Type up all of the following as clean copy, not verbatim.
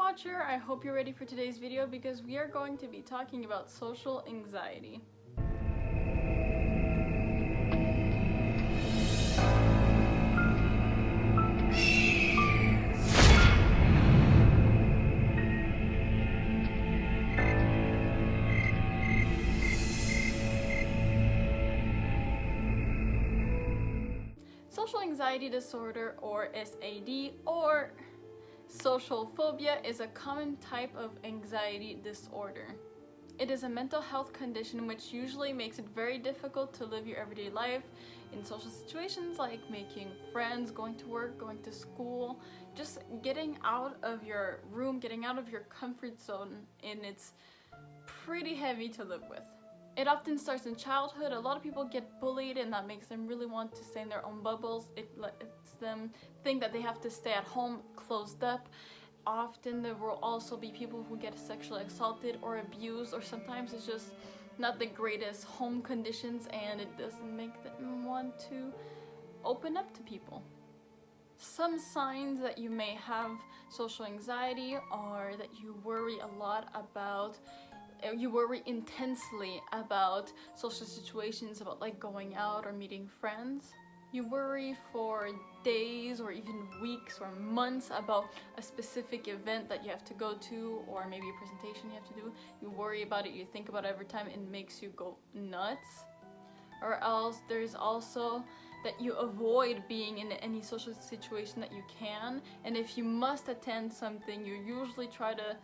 watcher, I hope you're ready for today's video because we are going to be talking about social anxiety. Social anxiety disorder, or SAD, or social phobia is a common type of anxiety disorder. It is a mental health condition which usually makes it very difficult to live your everyday life in social situations like making friends, going to work, going to school, just getting out of your room, getting out of your comfort zone, and it's pretty heavy to live with. It often starts in childhood. A lot of people get bullied and that makes them really want to stay in their own bubbles. It lets them think that they have to stay at home closed up. Often there will also be people who get sexually assaulted or abused, or sometimes it's just not the greatest home conditions and it doesn't make them want to open up to people. Some signs that you may have social anxiety are that you worry intensely about social situations, about like going out or meeting friends. You worry for days or even weeks or months about a specific event that you have to go to, or maybe a presentation you have to do. You worry about it, you think about it every time, it makes you go nuts. Or else there's also that you avoid being in any social situation that you can, and if you must attend something, you usually try to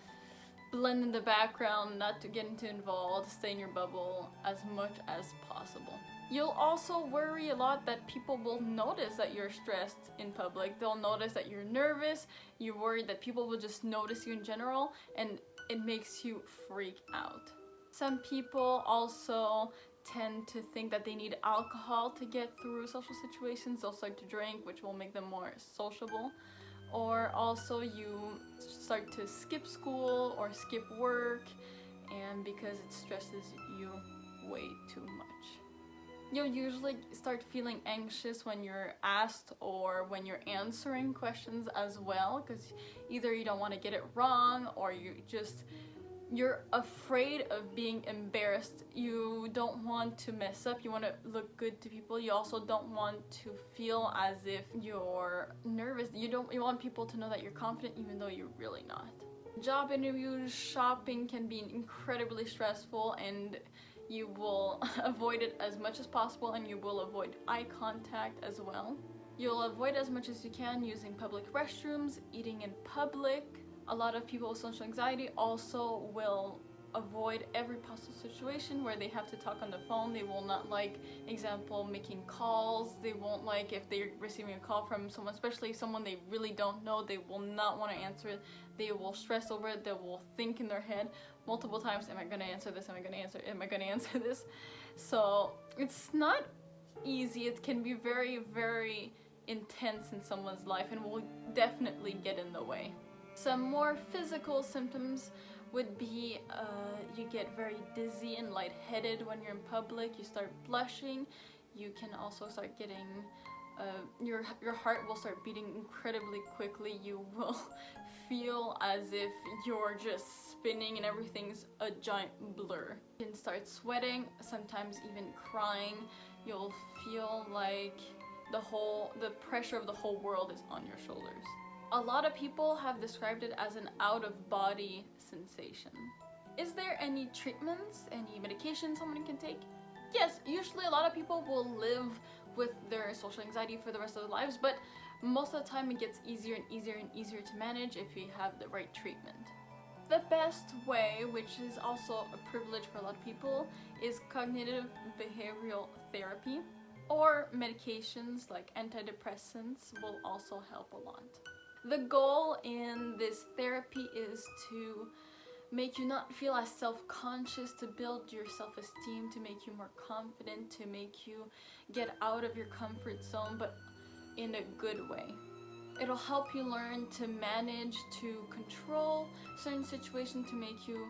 blend in the background, not to get involved, stay in your bubble as much as possible. You'll also worry a lot that people will notice that you're stressed in public. They'll notice that you're nervous. You worry that people will just notice you in general, and it makes you freak out. Some people also tend to think that they need alcohol to get through social situations. They'll start to drink, which will make them more sociable. Or also you start to skip school or skip work, and because it stresses you way too much. You'll usually start feeling anxious when you're asked or when you're answering questions as well, because either you don't want to get it wrong or you're afraid of being embarrassed. You don't want to mess up. You want to look good to people. You also don't want to feel as if you're nervous. You want people to know that you're confident even though you're really not. Job interviews, shopping can be incredibly stressful, and you will avoid it as much as possible, and you will avoid eye contact as well. You'll avoid as much as you can using public restrooms, eating in public. A lot of people with social anxiety also will avoid every possible situation where they have to talk on the phone. They will not like, example, making calls. They won't like if they're receiving a call from someone, especially someone they really don't know. They will not want to answer it. They will stress over it. They will think in their head multiple times, am I going to answer this? Am I going to answer this? So it's not easy. It can be very, very intense in someone's life and will definitely get in the way. Some more physical symptoms would be you get very dizzy and lightheaded when you're in public. You start blushing. You can also start getting your heart will start beating incredibly quickly. You will feel as if you're just spinning and everything's a giant blur. You can start sweating, sometimes even crying. You'll feel like the pressure of the whole world is on your shoulders. A lot of people have described it as an out-of-body sensation. Is there any treatments, any medication someone can take? Yes, usually a lot of people will live with their social anxiety for the rest of their lives, but most of the time it gets easier and easier and easier to manage if you have the right treatment. The best way, which is also a privilege for a lot of people, is cognitive behavioral therapy, or medications like antidepressants will also help a lot. The goal in this therapy is to make you not feel as self-conscious, to build your self-esteem, to make you more confident, to make you get out of your comfort zone, but in a good way. It'll help you learn to manage, to control certain situations, to make you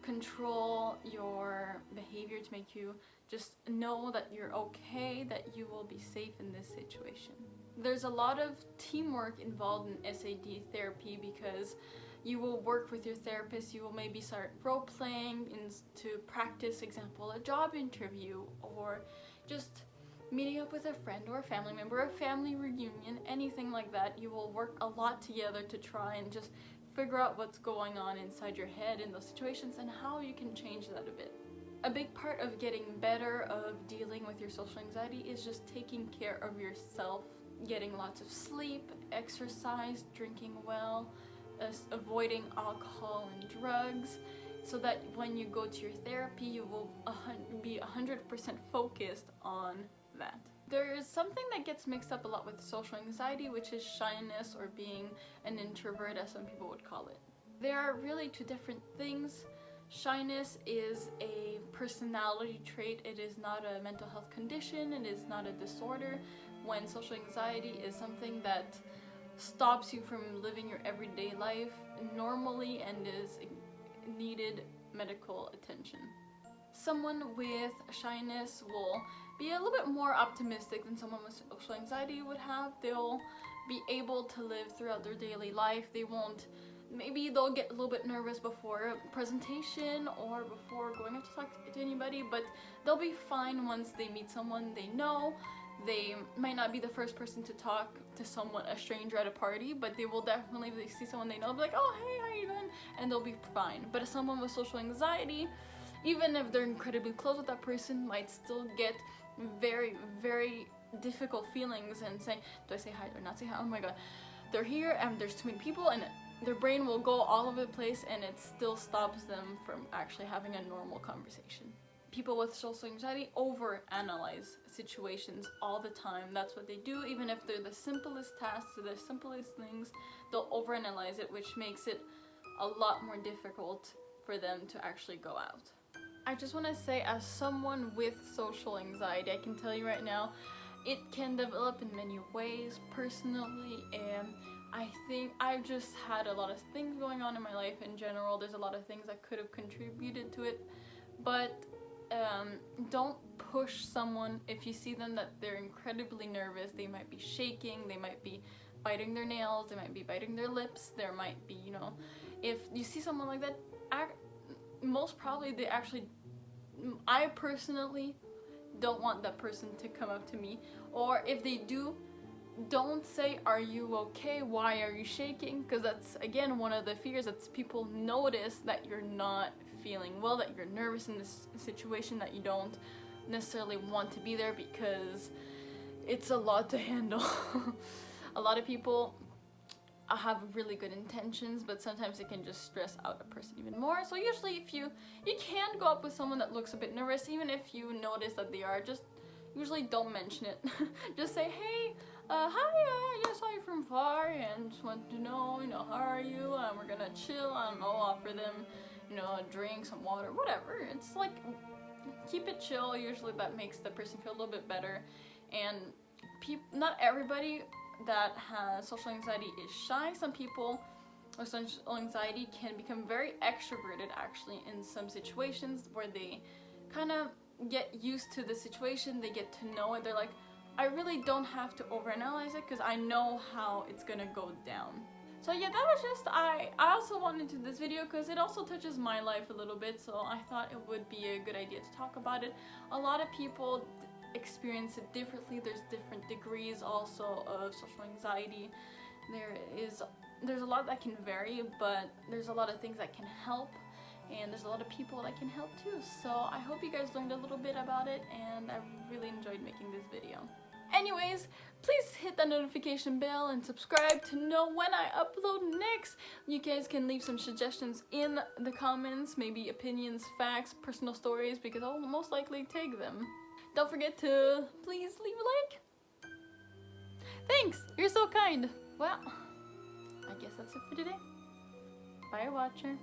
control your behavior, to make you just know that you're okay, that you will be safe in this situation. There's a lot of teamwork involved in SAD therapy because You will work with your therapist, you will maybe start role-playing to practice, example, a job interview, or just meeting up with a friend or a family member, a family reunion, anything like that. You will work a lot together to try and just figure out what's going on inside your head in those situations and how you can change that a bit. A big part of getting better of dealing with your social anxiety is just taking care of yourself, getting lots of sleep, exercise, drinking well, avoiding alcohol and drugs, so that when you go to your therapy, you will be 100% focused on that. There is something that gets mixed up a lot with social anxiety, which is shyness, or being an introvert, as some people would call it. There are really two different things. Shyness is a personality trait. It is not a mental health condition. It is not a disorder. When social anxiety is something that stops you from living your everyday life normally and is needed medical attention. Someone with shyness will be a little bit more optimistic than someone with social anxiety would have. They'll be able to live throughout their daily life. Maybe they'll get a little bit nervous before a presentation or before going up to talk to anybody, but they'll be fine once they meet someone they know. They might not be the first person to talk to someone, a stranger at a party, but they will definitely, if they see someone they know, be like, oh, hey, how you doing? And they'll be fine. But someone with social anxiety, even if they're incredibly close with that person, might still get very, very difficult feelings and saying, do I say hi or not say hi? Oh my god, they're here and there's too many people, and their brain will go all over the place, and it still stops them from actually having a normal conversation. People with social anxiety overanalyze situations all the time. That's what they do. Even if they're the simplest tasks or the simplest things, they'll overanalyze it, which makes it a lot more difficult for them to actually go out. I just want to say, as someone with social anxiety, I can tell you right now, it can develop in many ways. Personally, and I think I've just had a lot of things going on in my life in general. There's a lot of things that could have contributed to it, but don't push someone if you see them that they're incredibly nervous. They might be shaking, they might be biting their nails, they might be biting their lips, there might be, if you see someone like that, most probably I personally don't want that person to come up to me, or if they do, don't say, are you okay? Why are you shaking? Because that's, again, one of the fears, that people notice that you're not feeling well, that you're nervous in this situation, that you don't necessarily want to be there because it's a lot to handle. A lot of people have really good intentions, but sometimes it can just stress out a person even more. So usually if you can go up with someone that looks a bit nervous, even if you notice that they are, just usually don't mention it. Just say, hey, hi, I saw you from far and just want to know, how are you? We're gonna chill. I don't know, offer them, a drink, some water, whatever. It's like, keep it chill. Usually that makes the person feel a little bit better. And not everybody that has social anxiety is shy. Some people with social anxiety can become very extroverted, actually, in some situations where they kind of get used to the situation, they get to know it. They're like, I really don't have to overanalyze it because I know how it's gonna go down. So yeah, that was just, I also wanted to do this video because it also touches my life a little bit, so I thought it would be a good idea to talk about it. A lot of people experience it differently. There's different degrees also of social anxiety. There's a lot that can vary, but there's a lot of things that can help, and there's a lot of people that can help too. So I hope you guys learned a little bit about it, and I really enjoyed making this video. Anyways, please hit that notification bell and subscribe to know when I upload next. You guys can leave some suggestions in the comments, maybe opinions, facts, personal stories, because I'll most likely take them. Don't forget to please leave a like. Thanks, you're so kind. Well, I guess that's it for today. Bye, watcher.